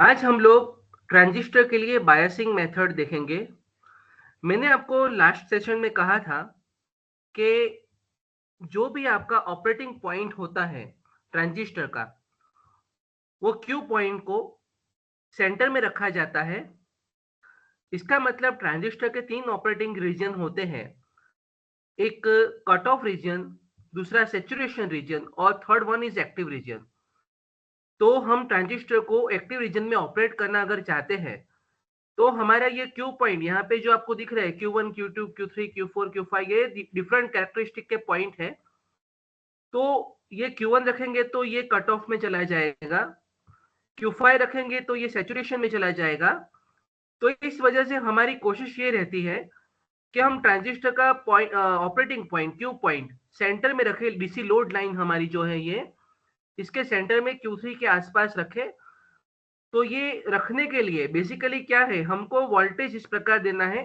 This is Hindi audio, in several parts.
आज हम लोग ट्रांजिस्टर के लिए बायसिंग मेथड देखेंगे। मैंने आपको लास्ट सेशन में कहा था कि जो भी आपका ऑपरेटिंग पॉइंट होता है ट्रांजिस्टर का, वो क्यू पॉइंट को सेंटर में रखा जाता है। इसका मतलब ट्रांजिस्टर के 3 ऑपरेटिंग रीजन होते हैं। एक कट ऑफ रीजन, दूसरा सैचुरेशन रीजन और third one is active region. तो हम ट्रांजिस्टर को एक्टिव रीजन में ऑपरेट करना अगर चाहते हैं, तो हमारा ये क्यू पॉइंट यहाँ पे जो आपको दिख रहा है Q1, Q2, Q3, Q4, Q5, ये डिफरेंट कैरेक्टरिस्टिक के पॉइंट है। तो ये Q1 रखेंगे तो ये कट ऑफ में चला जाएगा, Q5 रखेंगे तो ये सैचुरेशन में चला जाएगा। तो इस वजह से हमारी कोशिश ये रहती है कि हम ट्रांजिस्टर का point, operating point Q point centre में रखें। डीसी लोड लाइन हमारी जो है ये इसके सेंटर में Q3 के आसपास रखें। तो ये रखने के लिए बेसिकली क्या है, हमको वोल्टेज इस प्रकार देना है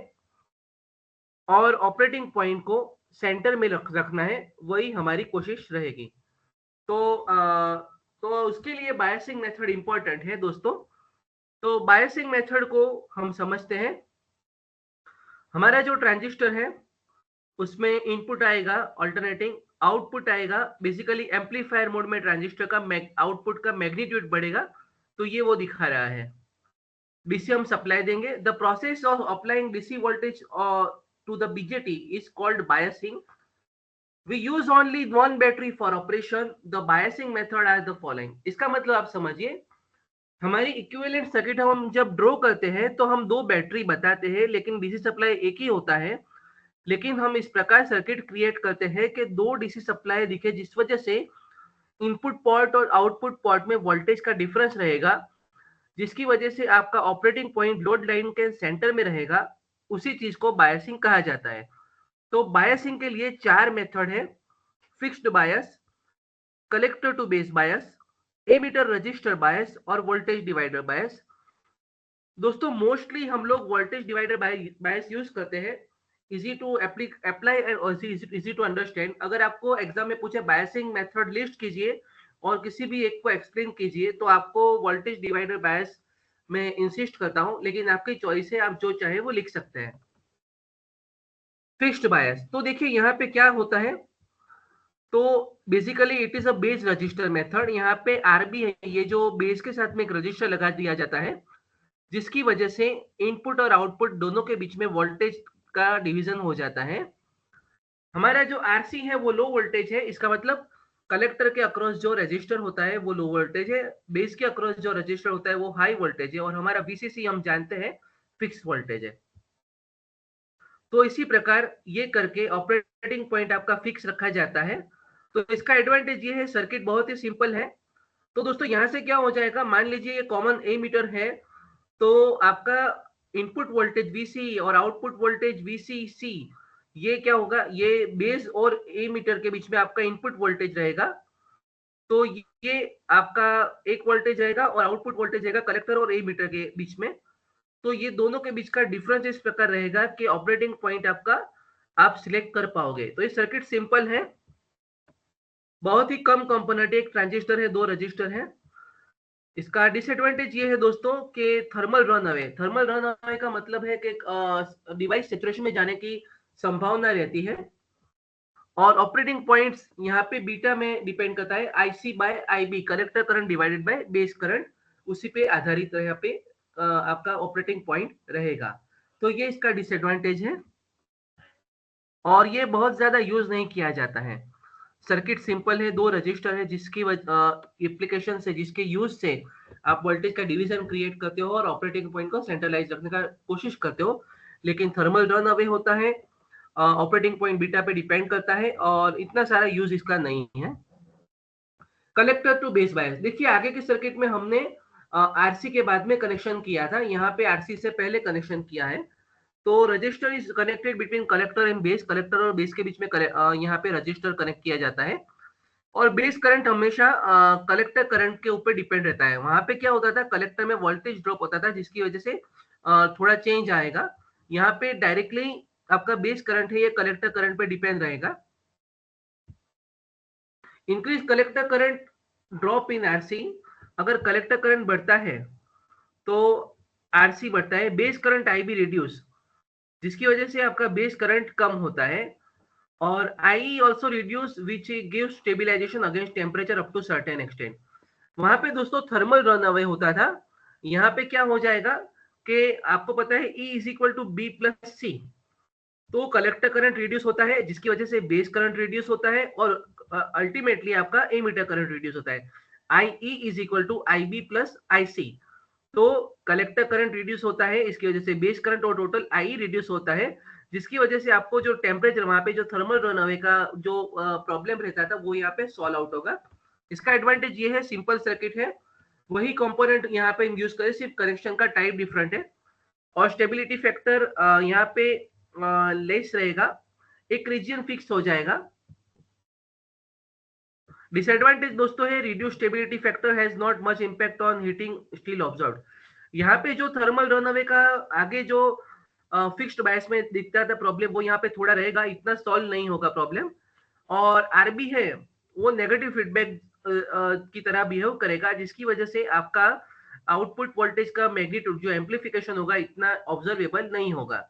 और ऑपरेटिंग पॉइंट को सेंटर में रखना है, वही हमारी कोशिश रहेगी। तो तो उसके लिए बायसिंग मेथड इंपॉर्टेंट है दोस्तों। तो बायसिंग मेथड को हम समझते हैं। हमारा जो ट्रांजिस्टर है उसमें इनपुट आएगा अल्टरनेटिंग, आउटपुट आएगा बेसिकली एम्पलीफायर मोड में ट्रांजिस्टर का आउटपुट का मैग्नीट्यूड बढ़ेगा। तो ये वो दिखा रहा है। डीसी हम सप्लाई देंगे। The process of applying DC voltage to the BJT is called biasing. We use only one battery for operation. The biasing method as the following. इसका मतलब आप समझिए, हमारी इक्विवेलेंट सर्किट हम जब ड्रॉ करते हैं तो हम दो बैटरी बताते हैं, लेकिन डीसी सप्लाई एक ही होता है। लेकिन हम इस प्रकार सर्किट क्रिएट करते हैं कि दो डीसी सप्लाई दिखे, जिस वजह से इनपुट पोर्ट और आउटपुट पोर्ट में वोल्टेज का डिफरेंस रहेगा, जिसकी वजह से आपका ऑपरेटिंग पॉइंट लोड लाइन के सेंटर में रहेगा। उसी चीज को बायसिंग कहा जाता है। तो बायसिंग के लिए चार मेथड है: fixed bias, collector to base bias, emitter resistor bias और वोल्टेज डिवाइडर बायस। दोस्तों मोस्टली हम लोग वोल्टेज डिवाइडर बायस यूज करते हैं। Easy to apply and easy to understand. अगर आपको एग्जाम में पूछे बायसिंग मेथड लिस्ट कीजिए और किसी भी एक को एक्सप्लेन कीजिए, तो आपको वोल्टेज डिवाइडर बायस में इंसिस्ट करता हूं, लेकिन आपकी चॉइस है, आप जो चाहे वो लिख सकते हैं। फिक्स्ड बायस, तो देखिए यहाँ पे क्या होता है। तो basically it is a base register method. यहाँ पे आरबी है, ये जो बेस के साथ में एक रजिस्टर लगा दिया जाता है, जिसकी वजह से इनपुट और आउटपुट दोनों के बीच में वोल्टेज का डिवीजन हो जाता है। हमारा जो आरसी है वो लो वोल्टेज है। इसका मतलब कलेक्टर के अक्रॉस जो रजिस्टर होता है वो लो वोल्टेज है, बेस के अक्रॉस जो रजिस्टर होता है वो हाई वोल्टेज है, और हमारा वीसीसी हम जानते हैं फिक्स वोल्टेज है। तो इसी प्रकार ये करके ऑपरेटिंग पॉइंट आपका फिक्स रखा जाता है। तो इसका एडवांटेज ये है, सर्किट बहुत ही सिंपल है। तो दोस्तों यहाँ से क्या हो जाएगा, मान लीजिए ये कॉमन ए मीटर है, तो आपका इनपुट वोल्टेज वीसी और आउटपुट वोल्टेज वीसीसी, ये क्या होगा, ये बेस और ए मीटर के बीच में आपका इनपुट वोल्टेज रहेगा। तो ये आपका एक वोल्टेज रहेगा और आउटपुट वोल्टेज रहेगा कलेक्टर और ए मीटर के बीच में। तो ये दोनों के बीच का डिफरेंस इस प्रकार रहेगा कि ऑपरेटिंग पॉइंट आपका आप सिलेक्ट कर पाओगे। तो ये सर्किट सिंपल है, बहुत ही कम कंपोनेंट, एक ट्रांजिस्टर है, दो रजिस्टर है। इसका डिसएडवांटेज ये है दोस्तों कि थर्मल रन अवे का मतलब है कि डिवाइस सेचुरेशन में जाने की संभावना रहती है। और ऑपरेटिंग पॉइंट्स यहाँ पे बीटा में डिपेंड करता है, IC by IB, collector current divided by base current, उसी पे आधारित यहाँ पे आपका ऑपरेटिंग पॉइंट रहेगा। तो ये इसका डिसएडवांटेज है और ये बहुत ज्यादा यूज नहीं किया जाता है। सर्किट सिंपल है, दो रजिस्टर है, जिसकी एप्लीकेशन से, जिसके यूज से आप वोल्टेज का डिवीजन क्रिएट करते हो और ऑपरेटिंग पॉइंट को सेंट्रलाइज रखने का कोशिश करते हो। लेकिन थर्मल रन अवे होता है, ऑपरेटिंग पॉइंट बीटा पे डिपेंड करता है और इतना सारा यूज इसका नहीं है। कलेक्टर टू बेस बायस, देखिए आगे के सर्किट में हमने आरसी के बाद में कनेक्शन किया था, यहाँ पे आरसी से पहले कनेक्शन किया है। तो register is connected between collector and base, collector और बेस के बीच में यहाँ पे रजिस्टर कनेक्ट किया जाता है। और बेस करंट हमेशा कलेक्टर करंट के ऊपर डिपेंड रहता है। वहां पे क्या होता था, कलेक्टर में वोल्टेज ड्रॉप होता था, जिसकी वजह से थोड़ा चेंज आएगा। यहाँ पे डायरेक्टली आपका बेस करंट है, ये कलेक्टर करंट पे डिपेंड रहेगा। Increase collector current, drop in RC. अगर कलेक्टर करंट बढ़ता है तो आरसी बढ़ता है, बेस करंट आईबी रिड्यूस, जिसकी वजह से आपका बेस करंट कम होता है, और I also reduce which give stabilization against temperature up to certain extent. वहां पे दोस्तों थर्मल रन अवे होता था, यहाँ पे क्या हो जाएगा कि आपको पता है E is equal to B plus C, तो कलेक्टर करंट रिड्यूस होता है जिसकी वजह से बेस करंट रिड्यूस होता है, और अल्टीमेटली आपका एमीटर करंट रिड्यूस होता है। I E is equal to I B plus I C, तो कलेक्टर करंट रिड्यूस होता है, इसकी वजह से बेस करंट और टोटल आई रिड्यूस होता है, जिसकी वजह से आपको जो टेम्परेचर वहां पे जो थर्मल रन अवे का जो प्रॉब्लम रहता था वो यहाँ पे सॉल्व आउट होगा। इसका एडवांटेज ये है, सिंपल सर्किट है, वही कंपोनेंट यहाँ पे यूज करें, सिर्फ कनेक्शन का टाइप डिफरेंट है, और स्टेबिलिटी फैक्टर यहाँ पे लेस रहेगा, एक रीजन फिक्स हो जाएगा। डिसएडवांटेज दोस्तों है, reduce stability factor has not much impact on heating still observed. यहाँ पे जो थर्मल रन अवे का आगे जो फिक्स्ड बायस में दिखता था प्रॉब्लम, वो यहाँ पे थोड़ा रहेगा, इतना सॉल्व नहीं होगा प्रॉब्लम। और आरबी है वो नेगेटिव फीडबैक की तरह बिहेव करेगा, जिसकी वजह से आपका आउटपुट वोल्टेज का मैग्नीट्यूड जो एम्पलीफिकेशन होगा इतना ऑब्जर्वेबल नहीं होगा।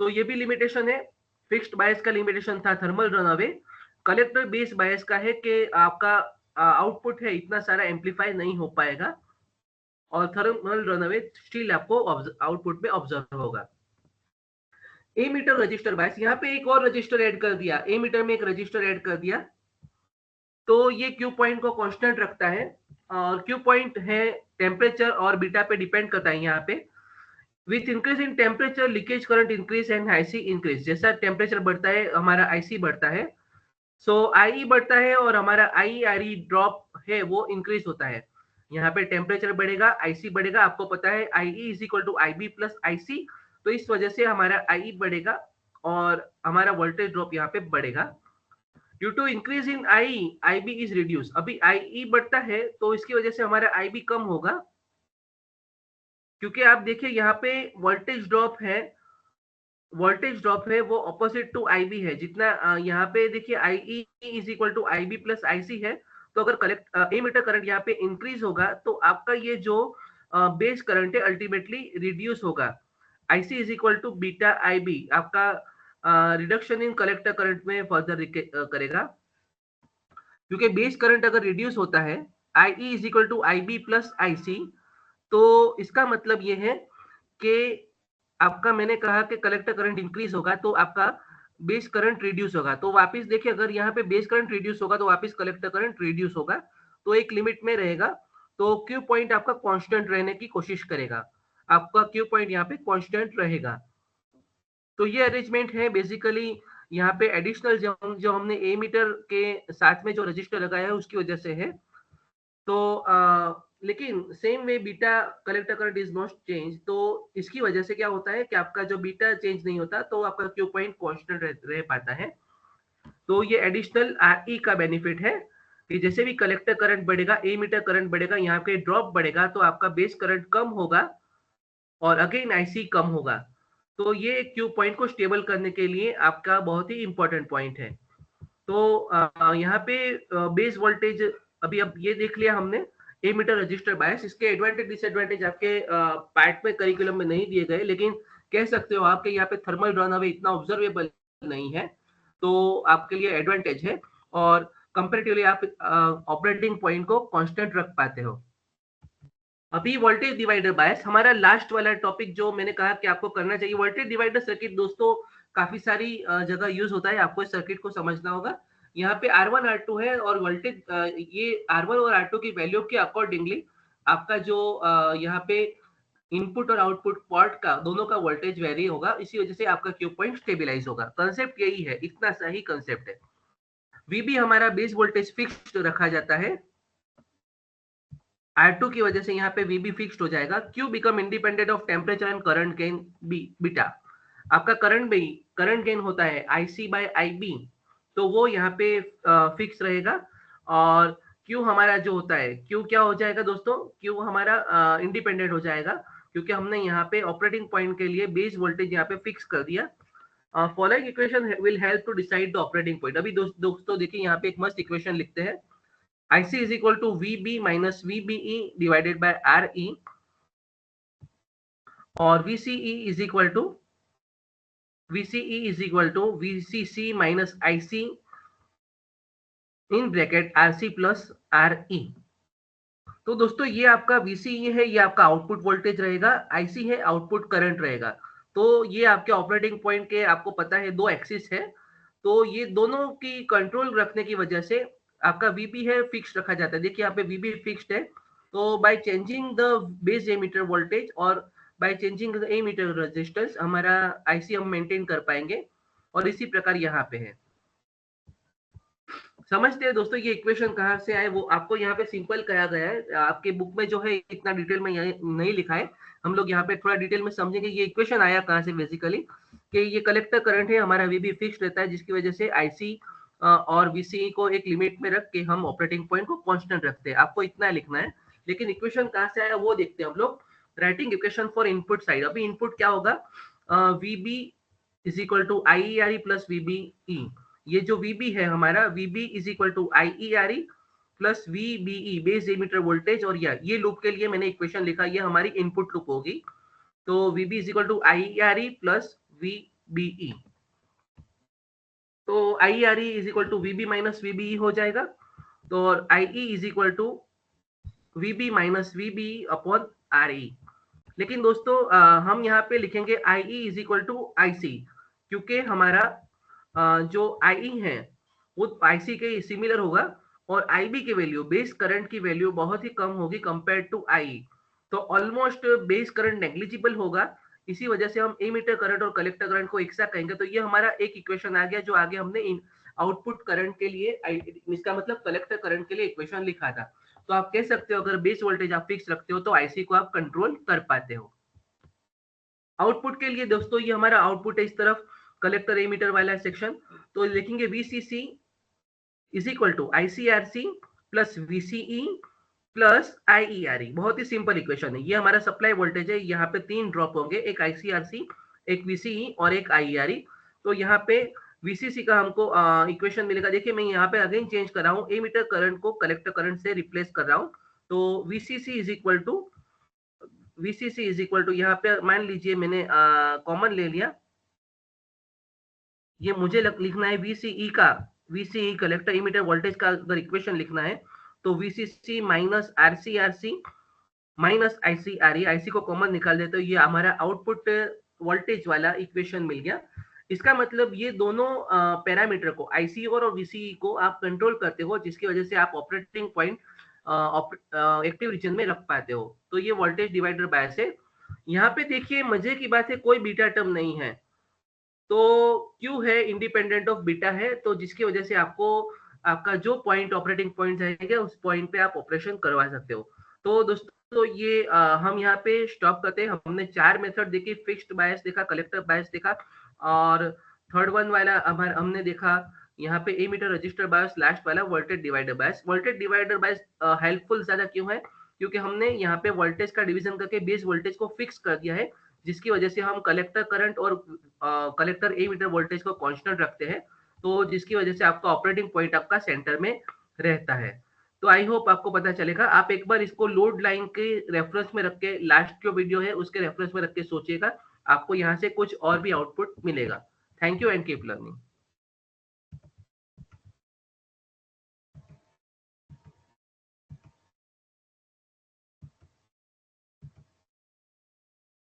तो ये भी लिमिटेशन है, फिक्स्ड बायस का लिमिटेशन था thermal run away, collector base bias का है कि आपका आउटपुट है इतना सारा एम्पलीफाई नहीं हो पाएगा, और थर्मल रन अवे स्टिल आपको आउटपुट में ऑब्जर्व होगा। एमीटर रजिस्टर बायस, यहाँ पे एक और रजिस्टर ऐड कर दिया, एमीटर में एक रजिस्टर ऐड कर दिया, तो ये क्यू पॉइंट को कांस्टेंट रखता है, और क्यू पॉइंट है टेम्परेचर और बीटा पे डिपेंड करता है यहाँ पे। With increase in temperature leakage current increase and IC increase, जैसा टेम्परेचर बढ़ता है हमारा आईसी बढ़ता है, सो आई बढ़ता है और हमारा आई आर ई ड्रॉप है वो इंक्रीज होता है। यहाँ पे टेम्परेचर बढ़ेगा, आईसी बढ़ेगा, आपको पता है I E is equal to I B plus I C, तो इस वजह से हमारा आई बढ़ेगा और हमारा वोल्टेज ड्रॉप यहाँ पे बढ़ेगा। Due to increase in I, I B is reduce, अभी आई ई बढ़ता है तो इसकी वजह से हमारा आई बी कम होगा, क्योंकि आप देखिए यहाँ पे वोल्टेज ड्रॉप है वो ऑपोजिट टू आई बी है, जितना यहाँ पे देखिए I E is equal to I B plus I C है, तो अगर एमीटर करंट यहाँ पे इंक्रीज होगा तो आपका ये जो बेस करंट है अल्टीमेटली रिड्यूस होगा। IC is equal to beta I B आपका रिडक्शन इन कलेक्टर करंट में फर्दर करेगा, क्योंकि बेस करंट अगर रिड्यूस होता है I E is equal to I B plus I C, तो इसका मतलब ये है कि आपका, मैंने कहा कि कलेक्टर करंट इंक्रीज होगा तो आपका बेस करंट रिड्यूस होगा, तो वापस देखिए अगर यहाँ पे बेस करंट रिड्यूस होगा तो वापस कलेक्टर करंट रिड्यूस होगा, तो एक लिमिट में रहेगा, तो क्यू पॉइंट आपका कांस्टेंट रहने की कोशिश करेगा, आपका क्यू पॉइंट यहाँ पे कांस्टेंट रहेगा। तो ये अरेंजमेंट है बेसिकली, यहाँ पे एडिशनल जो हमने ए मीटर के साथ में जो रजिस्टर लगाया है उसकी वजह से है। तो लेकिन same way beta collector current is not change, तो इसकी वजह से क्या होता है कि आपका जो बीटा चेंज नहीं होता तो आपका क्यू पॉइंट कांस्टेंट रह पाता है। तो ये एडिशनल आर ई का बेनिफिट है कि जैसे भी कलेक्टर करंट बढ़ेगा, ए मीटर करंट बढ़ेगा, यहाँ पे ड्रॉप बढ़ेगा तो आपका बेस करंट कम होगा और अगेन आईसी कम होगा, तो ये क्यू पॉइंट को स्टेबल करने के लिए आपका बहुत ही इंपॉर्टेंट पॉइंट है। तो यहाँ पे बेस वोल्टेज अभी अब ये देख लिया हमने, ए मीटर रजिस्टर बायस, इसके एडवांटेज डिसएडवांटेज आपके पार्ट में करिकुलम में नहीं दिए गए, लेकिन कह सकते हो आपके यहाँ पे थर्मल रन अवे इतना ऑब्जर्वेबल नहीं है, तो आपके लिए एडवांटेज है, और कंपेरेटिवली आप ऑपरेटिंग पॉइंट को कांस्टेंट रख पाते हो। अभी वोल्टेज डिवाइडर बायस, हमारा लास्ट वाला टॉपिक जो मैंने कहा कि आपको करना चाहिए, वोल्टेज डिवाइडर सर्किट दोस्तों काफी सारी जगह यूज होता है, आपको इस सर्किट को समझना होगा। यहाँ पे R1 R2 है और वोल्टेज ये R1 और R2 की वैल्यू के अकॉर्डिंगली आपका जो यहाँ पे इनपुट और आउटपुट पोर्ट का दोनों का वोल्टेज वेरी होगा, इसी वजह से आपका क्यू पॉइंट स्टेबिलाईज होगा। कंसेप्ट यही है, इतना सही कंसेप्ट है। वीबी हमारा बेस वोल्टेज फिक्स्ड रखा जाता है, R2 की वजह से यहाँ पे VB फिक्स्ड हो जाएगा। Q become independent of temperature and current gain beta, आपका करंट गेन होता है IC बाय IB, तो वो यहाँ पे फिक्स रहेगा। और Q हमारा जो होता है, Q क्या हो जाएगा दोस्तों, Q हमारा इंडिपेंडेंट हो जाएगा, क्योंकि हमने यहाँ पे ऑपरेटिंग पॉइंट के लिए बेस वोल्टेज यहाँ पे फिक्स कर दिया। Following equation will help to decide the operating point. अभी दोस्तों देखिए यहाँ पे एक मस्त इक्वेशन लिखते हैं, IC is equal to VB minus VBE divided by RE, और VCE is equal to VCC minus IC in bracket RC plus RE। तो दोस्तों ये आपका VCE है, ये आपका आउटपुट वोल्टेज रहेगा, IC है आउटपुट करंट रहेगा। तो ये आपके ऑपरेटिंग पॉइंट के आपको पता है दो एक्सिस है, तो ये दोनों की कंट्रोल रखने की वजह से आपका VB है फिक्स रखा जाता है। देखिए यहाँ पे VB फिक्स्ड है, तो by changing the base emitter voltage और by changing the emitter resistance हमारा IC हम मेंटेन कर पाएंगे। और इसी प्रकार यहाँ पे है, समझते हैं दोस्तों ये इक्वेशन कहाँ से आए, वो आपको यहाँ पे सिंपल कहा गया है। आपके बुक में जो है इतना डिटेल में नहीं लिखा है, हम लोग यहाँ पे थोड़ा डिटेल में समझेंगे ये इक्वेशन आया कहाँ से बेसिकली। कि ये कलेक्टर करंट है हमारा, VB फिक्स रहता है, जिसकी वजह से IC और VCE को एक लिमिट में रख के हम ऑपरेटिंग पॉइंट को कांस्टेंट रखते हैं। आपको इतना लिखना है, लेकिन इक्वेशन कहाँ से आया वो देखते हैं हम लोग। Writing equation for input side, अभी इनपुट क्या होगा, VB is equal to IERE plus VBE। ये जो VB है हमारा, VB is equal to IERE plus VBE base emitter voltage. और ये लूप के लिए मैंने इक्वेशन लिखा, ये हमारी इनपुट लूप होगी। तो VB is equal to IERE plus VBE। तो IERE is equal to VB minus VBE हो जाएगा। तो और IE is equal to VB minus VBE upon RE। लेकिन दोस्तों हम यहाँ पे लिखेंगे IE is equal to IC, क्योंकि हमारा जो IE है वो IC के सिमिलर होगा और IB की वैल्यू, बेस करंट की वैल्यू बहुत ही कम होगी कंपेयर टू IE। तो ऑलमोस्ट बेस करंट नेग्लिजिबल होगा। इसी वजह से हम एमीटर करंट और कलेक्टर करंट को एक साथ कहेंगे। तो ये हमारा एक इक्वेशन आ गया, जो आगे हमने आउटपुट करंट के लिए, इसका मतलब कलेक्टर करंट के लिए इक्वेशन लिखा था। तो आप कह सकते हो अगर बेस वोल्टेज आप फिक्स रखते हो तो IC को आप कंट्रोल कर पाते हो। आउटपुट के लिए दोस्तों ये हमारा आउटपुट है इस तरफ, कलेक्टर एमीटर वाला सेक्शन। तो लिखेंगे VCC is equal to ICRC plus VCE plus IERE। बहुत ही सिंपल इक्वेशन है, ये हमारा सप्लाई वोल्टेज है। यहाँ पे तीन ड्रॉप होंगे, एक ICRC, एक VCE और एक IERE। तो यहाँ पे VCC का हमको इक्वेशन मिलेगा। देखिए मैं यहाँ पे अगेन चेंज कर रहा हूँ, एमीटर करंट को कलेक्टर करंट से रिप्लेस कर रहा हूँ। तो VCC इज इक्वल टू यहाँ पे मान लीजिए मैंने कॉमन ले लिया, ये मुझे लिखना है VCE कलेक्टर इमीटर वोल्टेज का अगर इक्वेशन लिखना है तो VCC minus RCRC minus ICRE, IC को कॉमन निकाल देते तो ये हमारा आउटपुट वोल्टेज वाला इक्वेशन मिल गया। इसका मतलब ये दोनों पैरामीटर को, IC और VCE को आप कंट्रोल करते हो, जिसकी वजह से आप ऑपरेटिंग पॉइंट एक्टिव रीजन में रख पाते हो। तो ये वोल्टेज डिवाइडर बायस है। यहाँ पे देखिए मजे की बात है, कोई बीटा टर्म नहीं है, तो Q है इंडिपेंडेंट ऑफ बीटा है, तो जिसकी वजह से आपको आपका जो पॉइंट ऑपरेटिंग पॉइंट रहेगा उस पॉइंट पे आप ऑपरेशन करवा सकते हो। तो दोस्तों ये हम यहाँ पे स्टॉप करते हैं। हमने चार मेथड देखी, फिक्स्ड बायस देखा, कलेक्टर बायस देखा, और थर्ड वन वाला हमने देखा यहाँ पे एमीटर रजिस्टर बायस, लास्ट वाला voltage divider bias. Voltage divider bias helpful ज्यादा क्यों है, क्योंकि हमने यहाँ पे वोल्टेज का डिवीजन करके बेस वोल्टेज को फिक्स कर दिया है, जिसकी वजह से हम कलेक्टर करंट और कलेक्टर एमीटर वोल्टेज को कांस्टेंट रखते हैं। तो जिसकी वजह से आपका ऑपरेटिंग पॉइंट आपका सेंटर में रहता है। तो आई होप आपको पता चलेगा। आप एक बार इसको लोड लाइन के रेफरेंस में रख के, लास्ट जो वीडियो है उसके रेफरेंस में रख के सोचिएगा, आपको यहाँ से कुछ और भी आउटपुट मिलेगा। Thank you and keep learning.